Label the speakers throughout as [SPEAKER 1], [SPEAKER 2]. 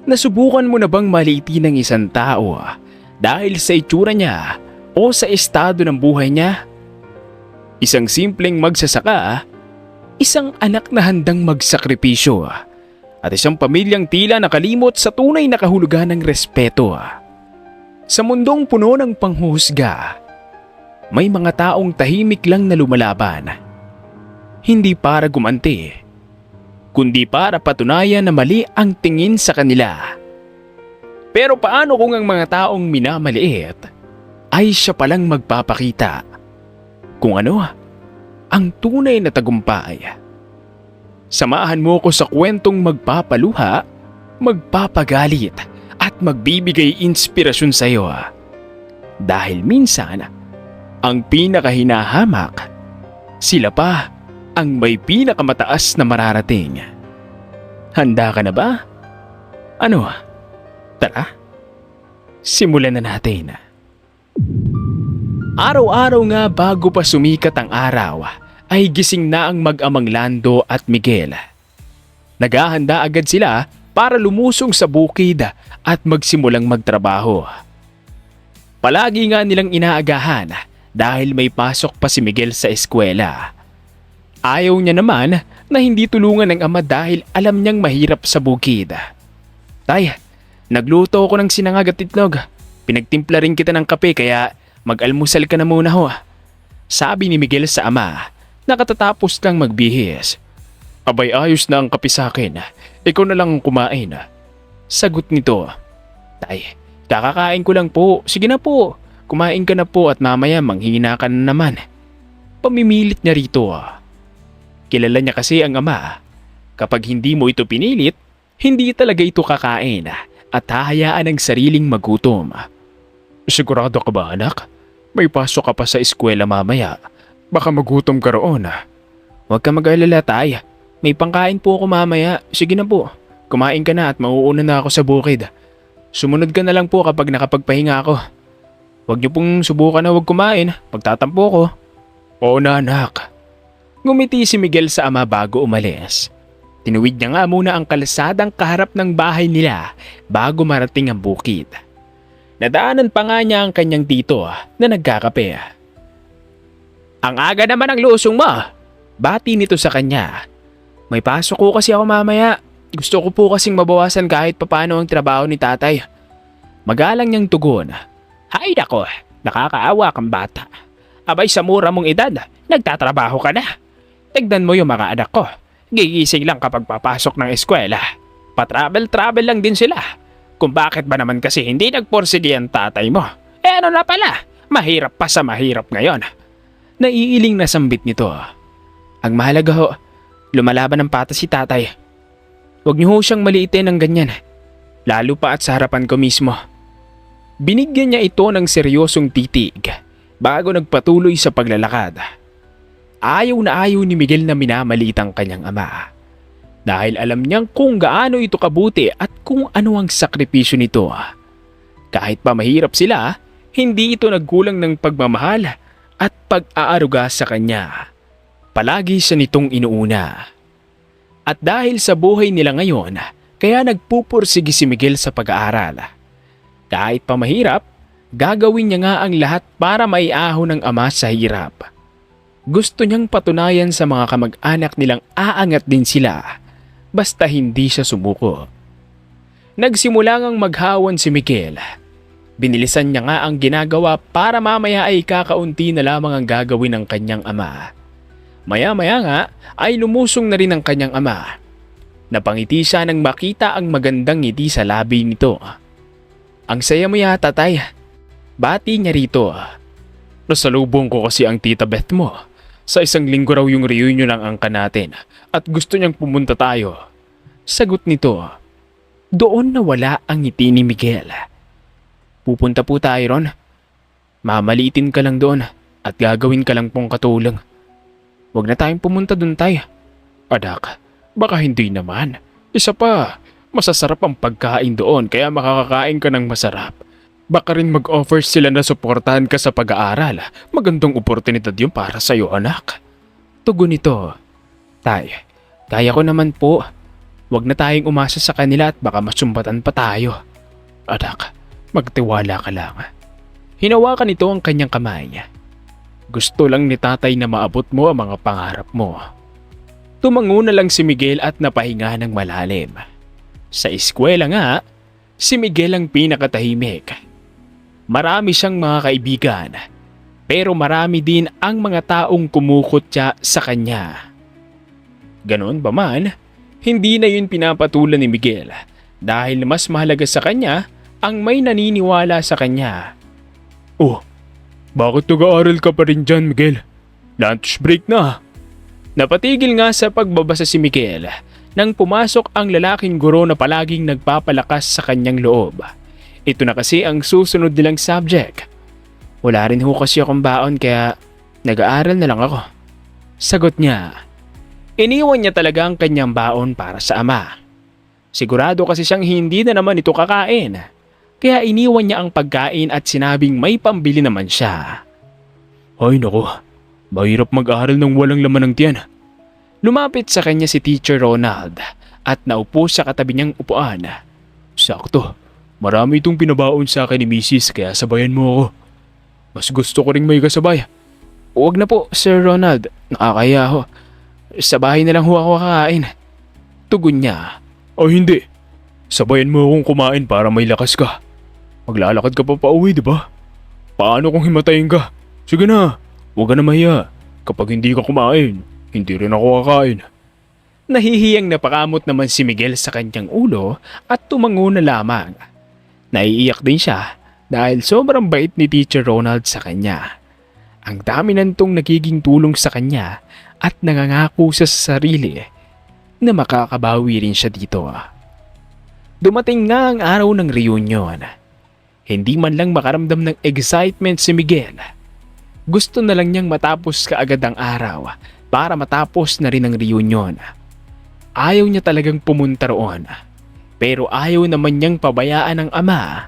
[SPEAKER 1] Nasubukan mo na bang maliitin ng isang tao dahil sa itsura niya o sa estado ng buhay niya? Isang simpleng magsasaka, isang anak na handang magsakripisyo, at isang pamilyang tila nakalimot sa tunay na kahulugan ng respeto. Sa mundong puno ng panghuhusga, may mga taong tahimik lang na lumalaban. Hindi para gumanti, kundi para patunayan na mali ang tingin sa kanila. Pero paano kung ang mga taong minamaliit ay siya palang magpapakita kung ano ang tunay na tagumpay? Samahan mo ko sa kwentong magpapaluha, magpapagalit at magbibigay inspirasyon sa iyo. Dahil minsan, ang pinakahinahamak, sila pa ang may pinakamataas na mararating. Handa ka na ba? Ano? Tara, simulan na natin. Araw-araw nga bago pa sumikat ang araw, ay gising na ang mag-amang Lando at Miguel. Naghahanda agad sila para lumusong sa bukid at magsimulang magtrabaho. Palagi nga nilang inaagahan dahil may pasok pa si Miguel sa eskwela. Ayaw niya naman na hindi tulungan ng ama dahil alam niyang mahirap sa bukid. Tay, nagluto ko ng sinangag at itlog. Pinagtimpla rin kita ng kape kaya mag-almusal ka na muna ho. Sabi ni Miguel sa ama, nakatatapos kang magbihis. Abay, ayos na ang kape sa akin. Ikaw na lang kumain. Sagot nito. Tay, kakakain ko lang po. Sige na po. Kumain ka na po at mamaya manghina ka na naman. Pamimilit niya rito. Kilala niya kasi ang ama. Kapag hindi mo ito pinilit, hindi talaga ito kakain at hahayaan ang sariling magutom. Sigurado ka ba, anak? May pasok ka pa sa eskwela mamaya. Baka magutom ka roon. Huwag ka mag-alala, tay. May pangkain po ako mamaya. Sige na po. Kumain ka na at mauuna na ako sa bukid. Sumunod ka na lang po kapag nakapagpahinga ako. Huwag niyo pong subukan na huwag kumain. Magtatampo ko. Oo na, anak. Ngumiti si Miguel sa ama bago umalis. Tinuwid niya nga muna ang kalsadang kaharap ng bahay nila bago marating ang bukid. Nadaanan pa nga niya ang kanyang tito na nagkakape. Ang aga naman ang lusong mo. Bati nito sa kanya. May pasok ko kasi ako mamaya. Gusto ko po kasing mabawasan kahit papano ang trabaho ni tatay. Magalang niyang tugon. Hay nako, nakakaawa kang bata. Abay sa mura mong edad, nagtatrabaho ka na. Tignan mo yung mga anak ko. Gigising lang kapag papasok ng eskwela. Pa-travel lang din sila. Kung bakit ba naman kasi hindi nagporsige ang tatay mo. Ano na pala, mahirap pa sa mahirap ngayon. Naiiling na sambit nito. Ang mahalaga ho, lumalaban ng patas si tatay. Huwag niyo ho siyang maliitin ng ganyan. Lalo pa at sa harapan ko mismo. Binigyan niya ito ng seryosong titig bago nagpatuloy sa paglalakad. Ayaw na ayaw ni Miguel na minamalit ang kanyang ama. Dahil alam niyang kung gaano ito kabuti at kung ano ang sakripisyo nito. Kahit pa mahirap sila, hindi ito nagkulang ng pagmamahal at pag-aaruga sa kanya. Palagi siya nitong inuuna. At dahil sa buhay nila ngayon, kaya nagpupursige si Miguel sa pag-aaral. Kahit pa mahirap, gagawin niya nga ang lahat para maiahon ng ama sa hirap. Gusto niyang patunayan sa mga kamag-anak nilang aangat din sila, basta hindi siya sumuko. Nagsimula ngang maghawan si Miguel. Binilisan niya nga ang ginagawa para mamaya ay kakaunti na lamang ang gagawin ng kanyang ama. Maya-maya nga ay lumusong na rin ang kanyang ama. Napangiti siya nang makita ang magandang ngiti sa labi nito. Ang saya mo yata, tay. Bati niya rito. Nasalubong ko kasi ang tita Beth mo. Sa isang linggo raw yung reunion ng angka natin at gusto niyang pumunta tayo. Sagot nito. Doon nawala ang ngiti ni Miguel. Pupunta po tayo ron. Mamaliitin ka lang doon at gagawin ka lang pong katulong. Huwag na tayong pumunta doon, tay. Anak, baka hindi naman. Isa pa, masasarap ang pagkain doon kaya makakakain ka ng masarap. Baka rin mag-offer sila na suportahan ka sa pag-aaral. Magandang oportunidad yun para sa'yo, anak. Tugon nito. Tay, kaya ko naman po. Huwag na tayong umasa sa kanila at baka masumbatan pa tayo. Anak, magtiwala ka lang. Hinawakan nito ang kanyang kamay. Gusto lang ni tatay na maabot mo ang mga pangarap mo. Tumango na lang si Miguel at napahinga ng malalim. Sa eskwela nga, si Miguel ang pinakatahimik. Marami siyang mga kaibigan, pero marami din ang mga taong kumukutya sa kanya. Ganon ba man, hindi na yun pinapatulan ni Miguel dahil mas mahalaga sa kanya ang may naniniwala sa kanya. Oh, bakit nag-aaral ka pa rin dyan, Miguel? Lunch break na. Napatigil nga sa pagbabasa si Miguel nang pumasok ang lalaking guro na palaging nagpapalakas sa kanyang loob. Ito na kasi ang susunod nilang subject. Wala rin ho kasi akong baon kaya nag-aaral na lang ako. Sagot niya. Iniwan niya talaga ang kanyang baon para sa ama. Sigurado kasi siyang hindi na naman ito kakain. Kaya iniwan niya ang pagkain at sinabing may pambili naman siya. Ay nako, mahirap mag-aaral ng walang laman ng tiyan. Lumapit sa kanya si Teacher Ronald at naupo sa katabi niyang upuan. Sakto, marami itong pinabaon sa akin ni Mrs. kaya sabayan mo ako. Mas gusto ko ring may kasabay. Huwag na po, Sir Ronald. Nakakaya ho. Sa bahay na lang ho ako kakain. Tugon niya. O hindi. Sabayan mo akong kumain para may lakas ka. Maglalakad ka pa pauwi, di ba? Paano kung himatayin ka? Sige na, huwag ka na mahiya. Kapag hindi ka kumain, hindi rin ako kakain. Nahihiyang napakamot naman si Miguel sa kanyang ulo at tumango na lamang. Naiiyak din siya dahil sobrang bait ni Teacher Ronald sa kanya. Ang dami nantong nagiging tulong sa kanya at nangangako siya sa sarili na makakabawi rin siya dito. Dumating nga ang araw ng reunion. Hindi man lang makaramdam ng excitement si Miguel. Gusto na lang niyang matapos kaagad ang araw para matapos na rin ang reunion. Ayaw niya talagang pumunta roon. Pero ayaw naman niyang pabayaan ng ama.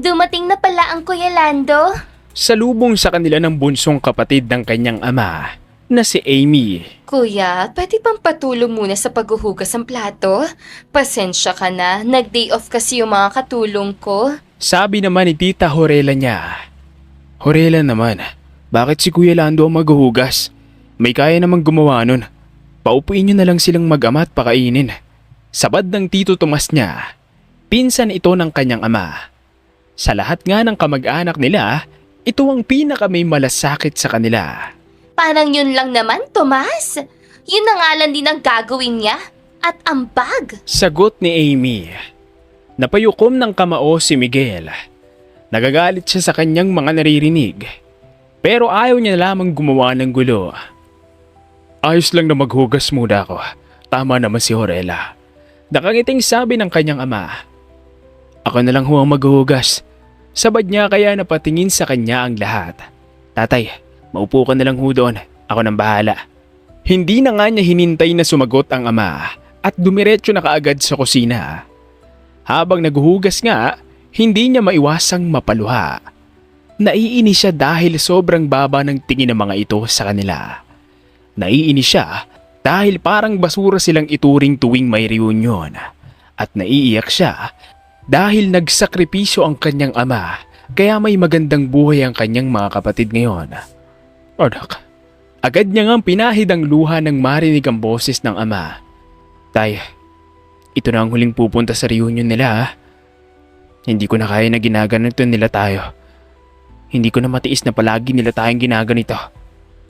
[SPEAKER 2] Dumating na pala ang Kuya Lando.
[SPEAKER 1] Salubong sa kanila ng bunsong kapatid ng kanyang ama na si Amy.
[SPEAKER 2] Kuya, pwede bang patulong muna sa paghuhugas ng plato? Pasensya ka na, nag-day off kasi yung mga katulong ko.
[SPEAKER 1] Sabi naman ni Tita Horela niya. Horela naman, bakit si Kuya Lando ang maghuhugas? May kaya namang gumawa nun. Paupuin niyo na lang silang mag-ama at pakainin. Sabad ng Tito Tomas niya. Pinsan ito ng kanyang ama. Sa lahat nga ng kamag-anak nila, ito ang pinaka may malasakit sa kanila.
[SPEAKER 2] Parang yun lang naman, Tomas. Yun na nga lang din ang gagawin niya. At ang bag.
[SPEAKER 1] Sagot ni Amy. Napayukom ng kamao si Miguel. Nagagalit siya sa kanyang mga naririnig. Pero ayaw niya lamang gumawa ng gulo. Ayos lang na maghugas muna ako. Tama naman si Horela. Nakangiting sabi ng kanyang ama. Ako na lang ho ang maghuhugas. Sabad niya kaya napatingin sa kanya ang lahat. Tatay, maupo ka na lang ho doon. Ako nang bahala. Hindi na nga niya hinintay na sumagot ang ama at dumiretso na kaagad sa kusina. Habang naghuhugas nga, hindi niya maiwasang mapaluha. Naiinis siya dahil sobrang baba ng tingin ng mga ito sa kanila. Naiinis siya dahil parang basura silang ituring tuwing may reunion. At naiiyak siya dahil nagsakripisyo ang kanyang ama kaya may magandang buhay ang kanyang mga kapatid ngayon. Anak, agad niya ngang pinahid ang luha nang marinig ang boses ng ama. Tay, ito na ang huling pupunta sa reunion nila ha. Hindi ko na kaya na ginaganito nila tayo. Hindi ko na matiis na palagi nila tayong ginaganito.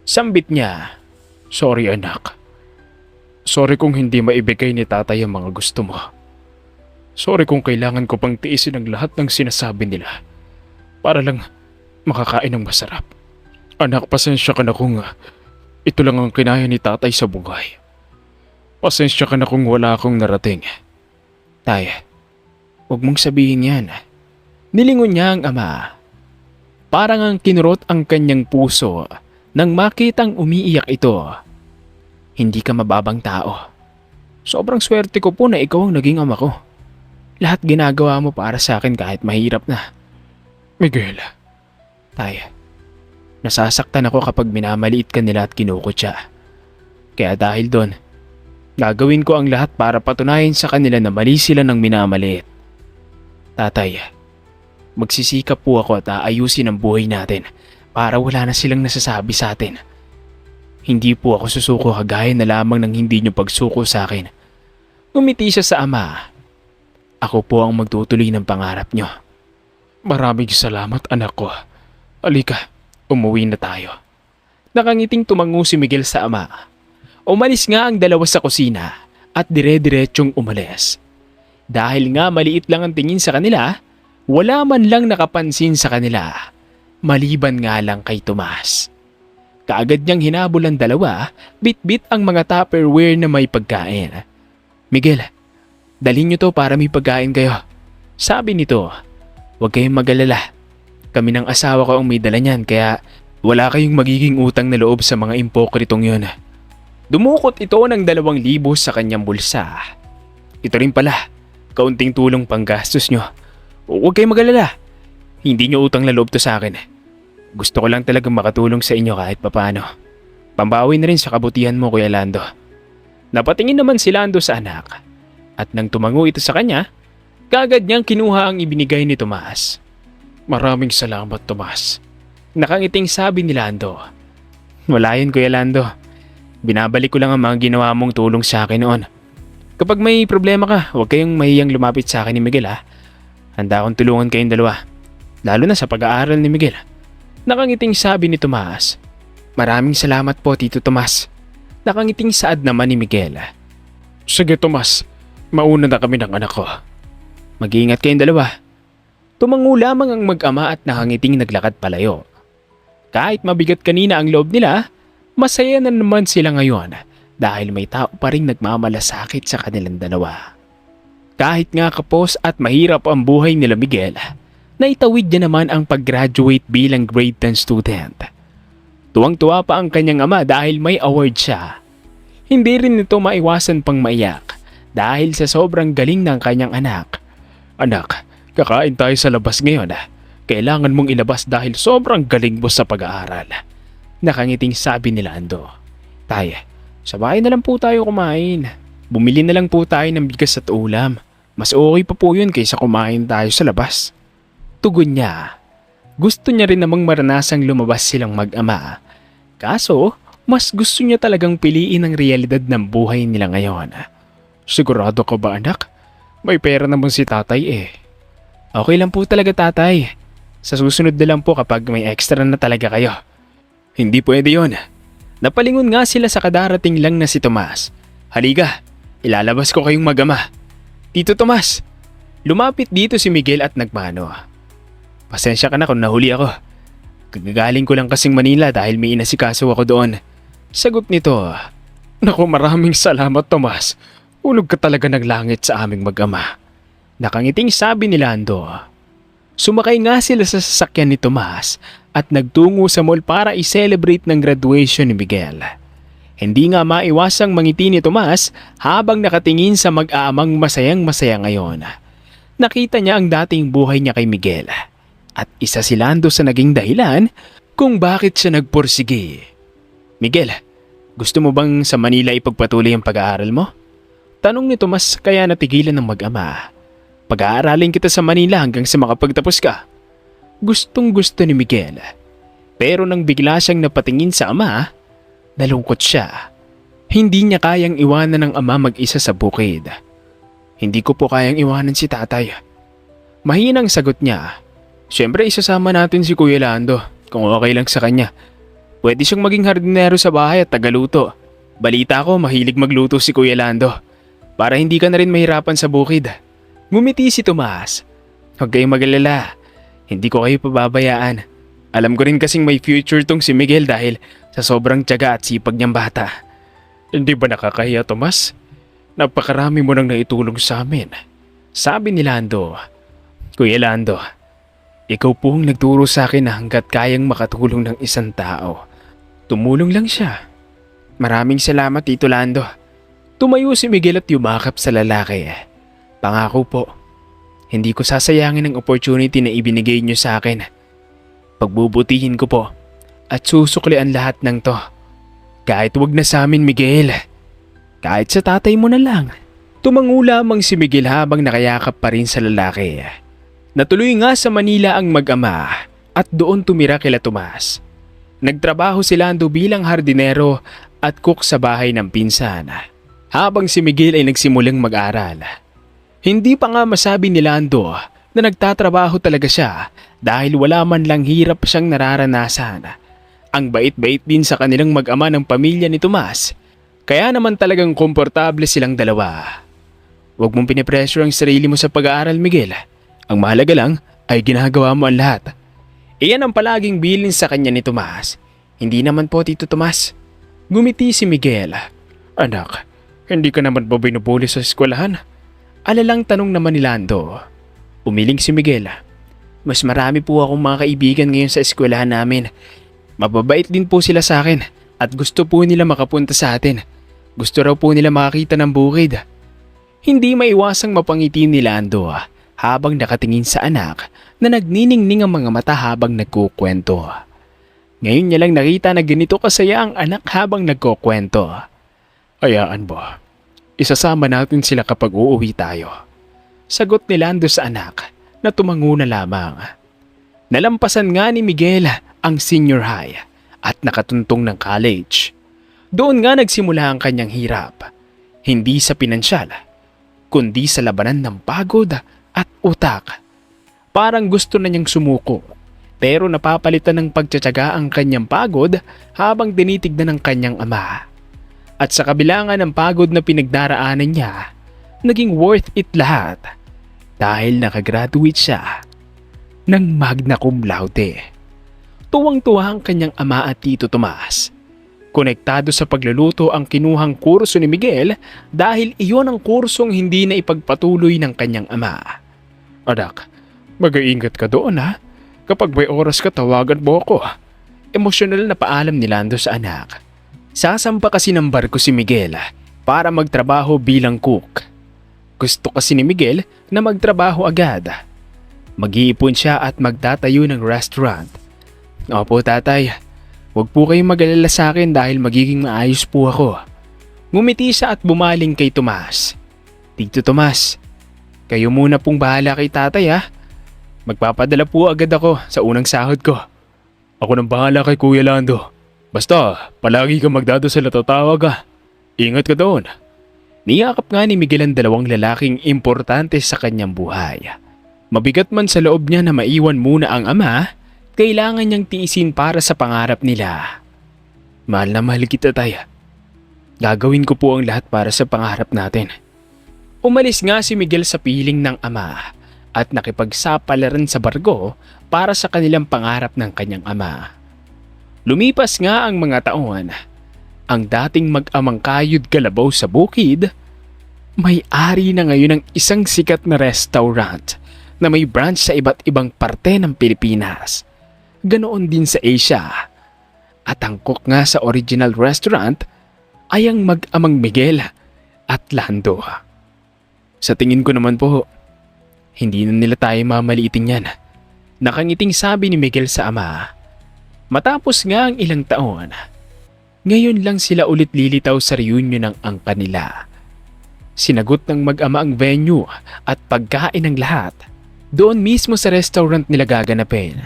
[SPEAKER 1] Sambit niya. Sorry anak. Sorry kung hindi maibigay ni tatay ang mga gusto mo. Sorry kung kailangan ko pang tiisin ang lahat ng sinasabi nila. Para lang makakain ng masarap. Anak, pasensya ka na kung ito lang ang kinaya ni tatay sa buhay. Pasensya ka na kung wala akong narating. Tay, huwag mong sabihin yan. Nilingon niya ang ama. Parang ang kinurot ang kanyang puso nang makitang umiiyak ito. Hindi ka mababang tao. Sobrang swerte ko po na ikaw ang naging ama ko. Lahat ginagawa mo para sa akin kahit mahirap na. Miguel. Tay, nasasaktan ako kapag minamaliit ka nila at kinukutya. Kaya dahil doon, Gagawin ko ang lahat para patunayan sa kanila na mali sila ng minamaliit. Tatay, magsisikap po ako at aayusin ang buhay natin para wala na silang nasasabi sa atin. Hindi po ako susuko kagaya na lamang ng hindi niyo pagsuko sa akin. Ngumiti siya sa ama. Ako po ang magtutuloy ng pangarap niyo. Maraming salamat anak ko. Alika, umuwi na tayo. Nakangiting tumango si Miguel sa ama. Umalis nga ang dalawa sa kusina at dire-diretsyong umalis. Dahil nga maliit lang ang tingin sa kanila, wala man lang nakapansin sa kanila. Maliban nga lang kay Tomas. Kaagad niyang hinabol ang dalawa, bit-bit ang mga Tupperware na may pagkain. Miguel, dalhin niyo to para may pagkain kayo. Sabi nito, huwag kayong mag-alala. Kami ng asawa ko ang may dala niyan kaya wala kayong magiging utang na loob sa mga impokritong yun. Dumukot ito ng 2,000 sa kanyang bulsa. Ito rin pala, kaunting tulong panggastos nyo. Huwag kayong mag-alala. Hindi nyo utang na loob to sa akin. Gusto ko lang talagang makatulong sa inyo kahit papano. Pambawi na rin sa kabutihan mo, Kuya Lando. Napatingin naman si Lando sa anak. At nang tumango ito sa kanya, kaagad niyang kinuha ang ibinigay ni Tomas. Maraming salamat, Tomas. Nakangiting sabi ni Lando. Wala yun, Kuya Lando. Binabalik ko lang ang mga ginawa mong tulong sa akin noon. Kapag may problema ka, huwag kayong mahiyang lumapit sa akin ni Miguel ha. Handa akong tulungan kayong dalawa. Lalo na sa pag-aaral ni Miguel. Nakangiting sabi ni Tomas. Maraming salamat po, Tito Tomas. Nakangiting saad naman ni Miguel. Sige, Tomas. Mauna na kami ng anak ko. Mag-iingat kayong dalawa. Tumango lamang ang mag-ama at nakangiting naglakad palayo. Kahit mabigat kanina ang loob nila, masaya na naman sila ngayon dahil may tao pa rin nagmamalasakit sa kanilang dalawa. Kahit nga kapos at mahirap ang buhay nila Miguel, naitawid niya naman ang pag-graduate bilang grade 10 student. Tuwang-tuwa pa ang kanyang ama dahil may award siya. Hindi rin ito maiwasan pang maiyak dahil sa sobrang galing ng kanyang anak. Anak, kakain tayo sa labas ngayon. Kailangan mong ilabas dahil sobrang galing mo sa pag-aaral. Nakangiting sabi ni Lando. Tay, sa bahay na lang po tayo kumain. Bumili na lang po tayo ng bigas at ulam. Mas okay pa po yun kaysa kumain tayo sa labas. Tugon niya. Gusto niya rin namang maranasang lumabas silang mag-ama. Kaso, mas gusto niya talagang piliin ang realidad ng buhay nila ngayon. Sigurado ka ba anak? May pera naman si tatay eh. Okay lang po talaga tatay. Sa susunod na lang po kapag may extra na talaga kayo. Hindi pwede yon. Napalingon nga sila sa kadarating lang na si Tomas. Halika, ilalabas ko kayong mag-ama. Tito Tomas, lumapit dito si Miguel at nagmano. Pasensya ka na kung nahuli ako. Kagagaling ko lang kasing Manila dahil may inasikaso ako doon. Sagot nito, Naku, maraming salamat Tomas. Ulog ka talaga ng langit sa aming mag-ama. Nakangiting sabi ni Lando. Sumakay nga sila sa sasakyan ni Tomas at nagtungo sa mall para i-celebrate ng graduation ni Miguel. Hindi nga maiwasang mangiti ni Tomas habang nakatingin sa mag-aamang masayang-masaya ngayon. Nakita niya ang dating buhay niya kay Miguel at isa si Lando sa naging dahilan kung bakit siya nagpursige. Miguel, gusto mo bang sa Manila ipagpatuloy ang pag-aaral mo? Tanong ni Tomas kaya natigilan ng mag-ama. Pag-aaralin kita sa Manila hanggang sa makapagtapos ka. Gustong gusto ni Miguel. Pero nang bigla siyang napatingin sa ama, nalungkot siya. Hindi niya kayang iwanan ng ama mag-isa sa bukid. Hindi ko po kayang iwanan si tatay. Mahinang sagot niya. Siyempre isasama natin si Kuya Lando kung okay lang sa kanya. Pwede siyang maging hardinero sa bahay at tagaluto. Balita ko mahilig magluto si Kuya Lando. Para hindi ka na rin mahirapan sa bukid. Ngumiti si Tomas. Huwag kayong mag-alala. Hindi ko kayo pababayaan. Alam ko rin kasing may future tong si Miguel dahil sa sobrang tiyaga at sipag niyang bata. Hindi ba nakakahiya, Tomas? Napakarami mo nang naitulong sa amin. Sabi ni Lando. Kuya Lando, ikaw po ang nagturo sa akin na hanggat kayang makatulong ng isang tao. Tumulong lang siya. Maraming salamat, Tito Lando. Tumayo si Miguel at yumakap sa lalaki. Pangako po, hindi ko sasayangin ang opportunity na ibinigay niyo sa akin. Pagbubutihin ko po at susuklian lahat ng to. Kahit wag na sa amin, Miguel. Kahit sa tatay mo na lang. Tumango lamang si Miguel habang nakayakap pa rin sa lalaki. Natuloy nga sa Manila ang mag-ama at doon tumira kila Tomas. Nagtrabaho si Lando bilang hardinero at cook sa bahay ng pinsan, habang si Miguel ay nagsimulang mag-aral. Hindi pa nga masabi ni Lando na nagtatrabaho talaga siya dahil wala man lang hirap siyang nararanasan. Ang bait-bait din sa kanilang mag-ama ng pamilya ni Tomas, kaya naman talagang komportable silang dalawa. Huwag mong pinipressure ang sarili mo sa pag-aaral, Miguel. Ang mahalaga lang ay ginagawa mo ang lahat. Iyan ang palaging bilin sa kanya ni Tomas. Hindi naman po, Tito Tomas. Gumiti si Miguel. Anak, hindi ka naman ba binubuli sa eskwelahan? Alalang tanong naman ni Lando. Umiling si Miguel. Mas marami po akong mga kaibigan ngayon sa eskwelahan namin. Mababait din po sila sa akin at gusto po nila makapunta sa atin. Gusto raw po nila makakita ng bukid. Hindi maiwasang mapangiti ni Lando habang nakatingin sa anak na nagniningning ang mga mata habang nagkukwento. Ngayon niya lang nakita na ganito kasaya ang anak habang nagkukwento. Hayaan mo, isasama natin sila kapag uuwi tayo. Sagot ni Lando sa anak na tumango na lamang. Nalampasan nga ni Miguel ang senior high at nakatuntong ng college. Doon nga nagsimula ang kanyang hirap. Hindi sa pinansyal, kundi sa labanan ng pagod at utak. Parang gusto na niyang sumuko, pero napapalitan ng pagtsatsaga ang kanyang pagod habang tinitignan ng kanyang ama. At sa kabila nga ng pagod na pinagdaraanan niya, naging worth it lahat dahil nakagraduate siya ng magna cum laude. Tuwang-tuwa ang kanyang ama at Tito Tomas. Konektado sa pagluluto ang kinuhang kurso ni Miguel dahil iyon ang kursong hindi na ipagpatuloy ng kanyang ama. Anak, mag-iingat ka doon ha. Kapag may oras ka, tawagan mo ako. Emosyonal na paalam ni Lando sa anak. Sasampa kasi ng barko si Miguel para magtrabaho bilang cook. Gusto kasi ni Miguel na magtrabaho agad. Mag-iipon siya at magtatayo ng restaurant. Opo tatay, huwag po kayong mag-alala sa akin dahil magiging maayos po ako. Ngumiti siya at bumaling kay Tomas. Tito Tomas, kayo muna pong bahala kay tatay ha. Magpapadala po agad ako sa unang sahod ko. Ako nang bahala kay Kuya Lando. Basta, palagi kang magdadasal at tatawag ka. Ingat ka doon. Niyakap nga ni Miguel ang dalawang lalaking importante sa kanyang buhay. Mabigat man sa loob niya na maiwan muna ang ama, kailangan niyang tiisin para sa pangarap nila. Mahal na mahal kita, tay. Gagawin ko po ang lahat para sa pangarap natin. Umalis nga si Miguel sa piling ng ama at nakipagsapalaran sa barko para sa kanilang pangarap ng kanyang ama. Lumipas nga ang mga taon. Ang dating mag-amang kayod kalabaw sa bukid, may-ari na ngayon ng isang sikat na restaurant na may branch sa iba't ibang parte ng Pilipinas. Ganoon din sa Asia. At ang cook nga sa original restaurant ay ang mag-amang Miguel at Lando. Sa tingin ko naman po, hindi na nila tayo mamaliitin yan. Nakangiting sabi ni Miguel sa ama. Matapos nga ang ilang taon, ngayon lang sila ulit lilitaw sa reunion ng angka nila. Sinagot ng mag-ama ang venue at pagkain ng lahat. Doon mismo sa restaurant nila gaganapin.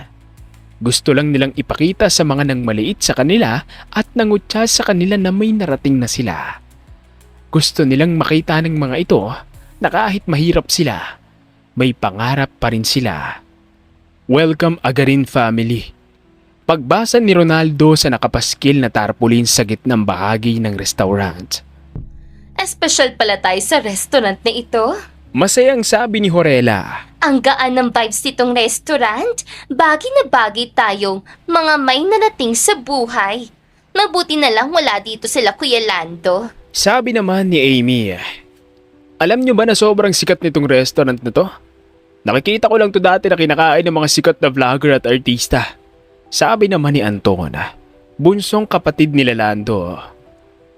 [SPEAKER 1] Gusto lang nilang ipakita sa mga nang maliit sa kanila at nangutya sa kanila na may narating na sila. Gusto nilang makita ng mga ito na kahit mahirap sila, may pangarap pa rin sila. Welcome Agarin family. Pagbasa ni Ronaldo sa nakapaskil na tarpaulin sa gitnang bahagi ng restaurant.
[SPEAKER 2] Espesyal pala tayo sa restaurant na ito.
[SPEAKER 1] Masayang sabi ni Horela.
[SPEAKER 2] Ang gaan ng vibes nitong restaurant, bagay na bagay tayong mga may narating sa buhay. Mabuti na lang wala dito sila Kuya Lando.
[SPEAKER 1] Sabi naman ni Amy. Alam nyo ba na sobrang sikat nitong restaurant na to? Nakikita ko lang to dati na kinakain ng mga sikat na vlogger at artista. Sabi naman ni Anton, bunsong kapatid nila Lando.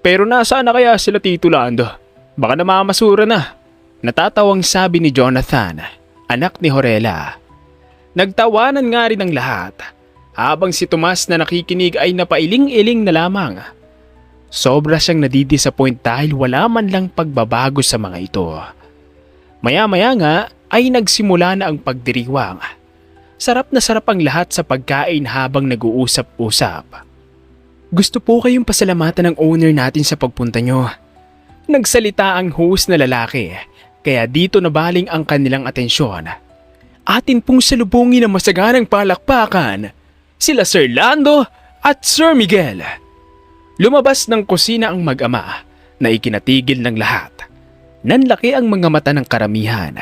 [SPEAKER 1] Pero nasaan na kaya sila Tito Lando? Baka namamasura na. Natatawang sabi ni Jonathan, anak ni Horela. Nagtawanan nga rin ang lahat, habang si Tomas na nakikinig ay napailing-iling na lamang. Sobra siyang nadidisappoint dahil wala man lang pagbabago sa mga ito. Maya-maya nga ay nagsimula na ang pagdiriwang. Sarap na sarap ang lahat sa pagkain habang nag-uusap-usap. Gusto po kayong pasalamatan ng owner natin sa pagpunta nyo. Nagsalita ang host na lalaki, kaya dito nabaling ang kanilang atensyon. Atin pong salubungin ang masaganang palakpakan, sila Sir Lando at Sir Miguel. Lumabas ng kusina ang mag-ama na ikinatigil ng lahat. Nanlaki ang mga mata ng karamihan,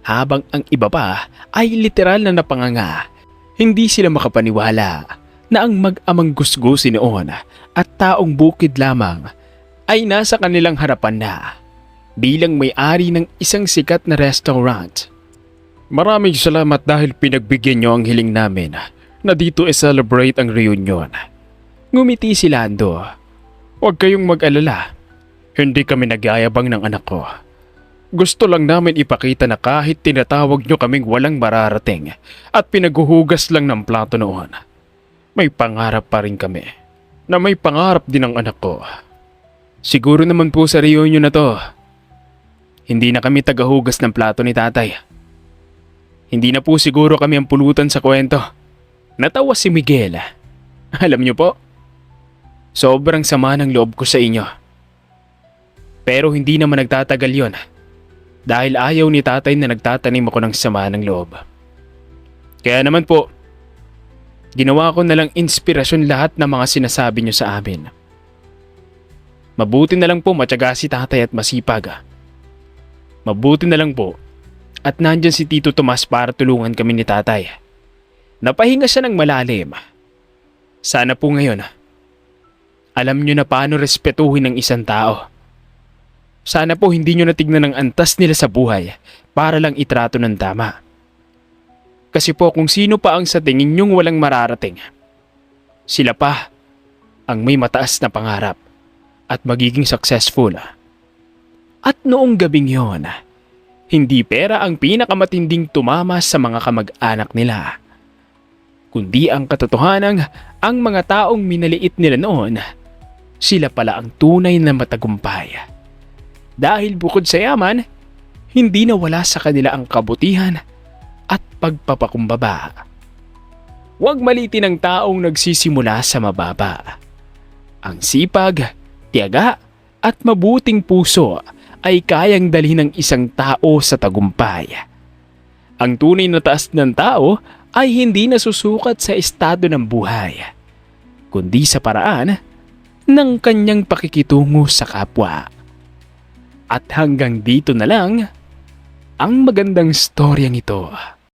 [SPEAKER 1] habang ang iba pa ay literal na napanganga. Hindi sila makapaniwala na ang mag-amang gusgusi noon at taong bukid lamang ay nasa kanilang harapan na bilang may-ari ng isang sikat na restaurant. Maraming salamat dahil pinagbigyan nyo ang hiling namin na dito i-celebrate ang reunion. Ngumiti si Lando. Huwag kayong mag-alala. Hindi kami nagyayabang ng anak ko. Gusto lang namin ipakita na kahit tinatawag nyo kaming walang mararating at pinaghuhugas lang ng plato noon, may pangarap pa rin kami na may pangarap din ang anak ko. Siguro naman po sa reunion na to, hindi na kami tagahugas ng plato ni tatay. Hindi na po siguro kami ang pulutan sa kwento. Natawa si Miguel. Alam nyo po, sobrang sama ng loob ko sa inyo. Pero hindi naman nagtatagal yon. Dahil ayaw ni tatay na nagtatanim ako ng sama ng loob. Kaya naman po, ginawa ko na lang inspirasyon lahat ng mga sinasabi niyo sa amin. Mabuti na lang po matyaga si tatay at masipag. Mabuti na lang po at nandyan si Tito Tomas para tulungan kami ni tatay. Napahinga siya ng malalim. Sana po ngayon, alam niyo na paano respetuhin ang isang tao. Sana po hindi nyo natignan ang antas nila sa buhay para lang itrato ng tama. Kasi po kung sino pa ang sa tingin nyong walang mararating, sila pa ang may mataas na pangarap at magiging successful. At noong gabing yon, hindi pera ang pinakamatinding tumama sa mga kamag-anak nila, kundi ang katotohanang ang mga taong minaliit nila noon, sila pala ang tunay na matagumpay. Dahil bukod sa yaman, hindi nawala sa kanila ang kabutihan at pagpapakumbaba. Huwag malitin ang taong nagsisimula sa mababa. Ang sipag, tiyaga at mabuting puso ay kayang dalhin ng isang tao sa tagumpay. Ang tunay na taas ng tao ay hindi nasusukat sa estado ng buhay, kundi sa paraan ng kanyang pakikitungo sa kapwa. At hanggang dito na lang ang magandang storyang ito.